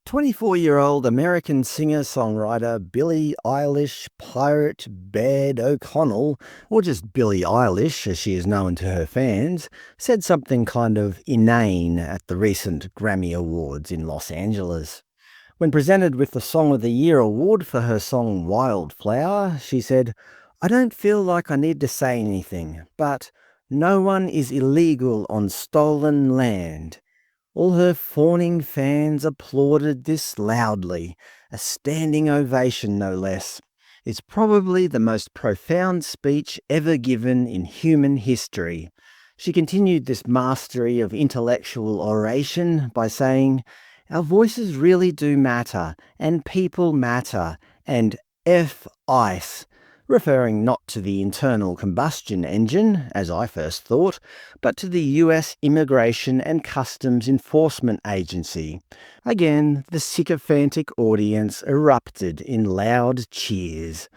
24-year-old American singer-songwriter Billie Eilish Pirate Baird O'Connell, or just Billie Eilish as she is known to her fans, said something kind of inane at the recent Grammy Awards in Los Angeles. When presented with the Song of the Year award for her song Wildflower, she said, "I don't feel like I need to say anything, but no one is illegal on stolen land." All her fawning fans applauded this loudly, a standing ovation no less. It's probably the most profound speech ever given in human history. She continued this mastery of intellectual oration by saying, "Our voices really do matter, and people matter, and F ice," referring not to the Internal Combustion Engine, as I first thought, but to the US Immigration and Customs Enforcement Agency. Again, the sycophantic audience erupted in loud cheers.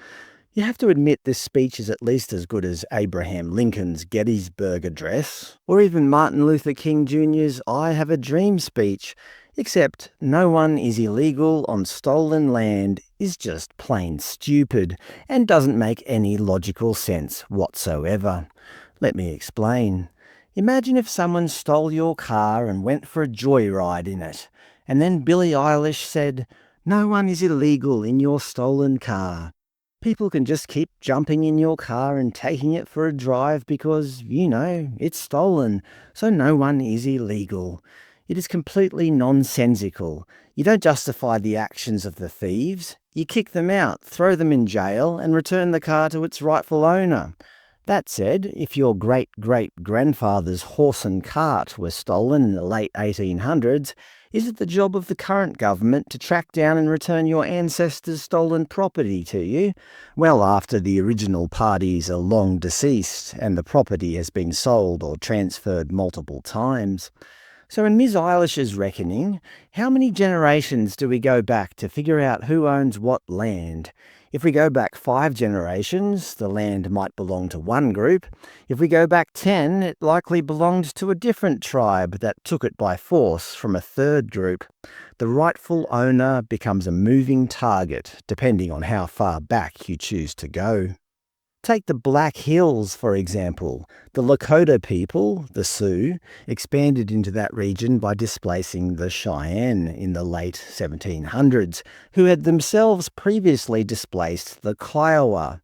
You have to admit this speech is at least as good as Abraham Lincoln's Gettysburg Address, or even Martin Luther King Jr.'s I Have a Dream speech, except "no one is illegal on stolen land" is just plain stupid and doesn't make any logical sense whatsoever. Let me explain. Imagine if someone stole your car and went for a joyride in it, and then Billie Eilish said, "No one is illegal in your stolen car." People can just keep jumping in your car and taking it for a drive because, it's stolen, so no one is illegal. It is completely nonsensical. You don't justify the actions of the thieves. You kick them out, throw them in jail, and return the car to its rightful owner. That said, if your great-great-grandfather's horse and cart were stolen in the late 1800s, is it the job of the current government to track down and return your ancestors' stolen property to you? Well, after the original parties are long deceased and the property has been sold or transferred multiple times. So in Ms. Eilish's reckoning, how many generations do we go back to figure out who owns what land? If we go back 5 generations, the land might belong to one group. If we go back 10, it likely belonged to a different tribe that took it by force from a third group. The rightful owner becomes a moving target, depending on how far back you choose to go. Take the Black Hills, for example. The Lakota people, the Sioux, expanded into that region by displacing the Cheyenne in the late 1700s, who had themselves previously displaced the Kiowa.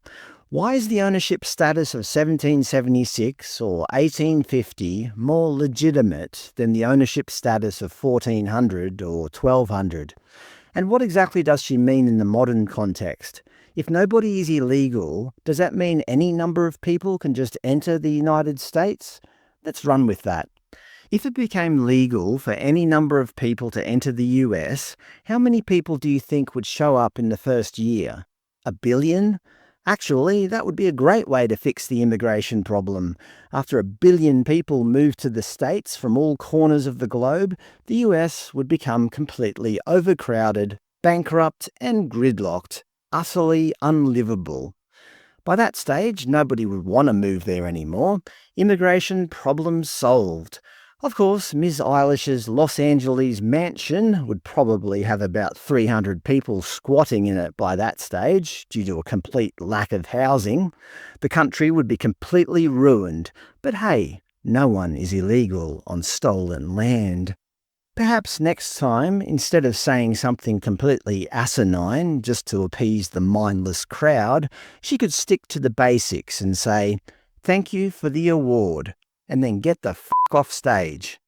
Why is the ownership status of 1776 or 1850 more legitimate than the ownership status of 1400 or 1200? And what exactly does she mean in the modern context? If nobody is illegal, does that mean any number of people can just enter the United States? Let's run with that. If it became legal for any number of people to enter the US, how many people do you think would show up in the first year? 1 billion? Actually, that would be a great way to fix the immigration problem. After 1 billion people moved to the States from all corners of the globe, the US would become completely overcrowded, bankrupt, and gridlocked. Utterly unlivable. By that stage, nobody would want to move there anymore. Immigration problem solved. Of course, Ms. Eilish's Los Angeles mansion would probably have about 300 people squatting in it by that stage, due to a complete lack of housing. The country would be completely ruined. But hey, no one is illegal on stolen land. Perhaps next time, instead of saying something completely asinine just to appease the mindless crowd, she could stick to the basics and say, "Thank you for the award," and then get the f*** off stage.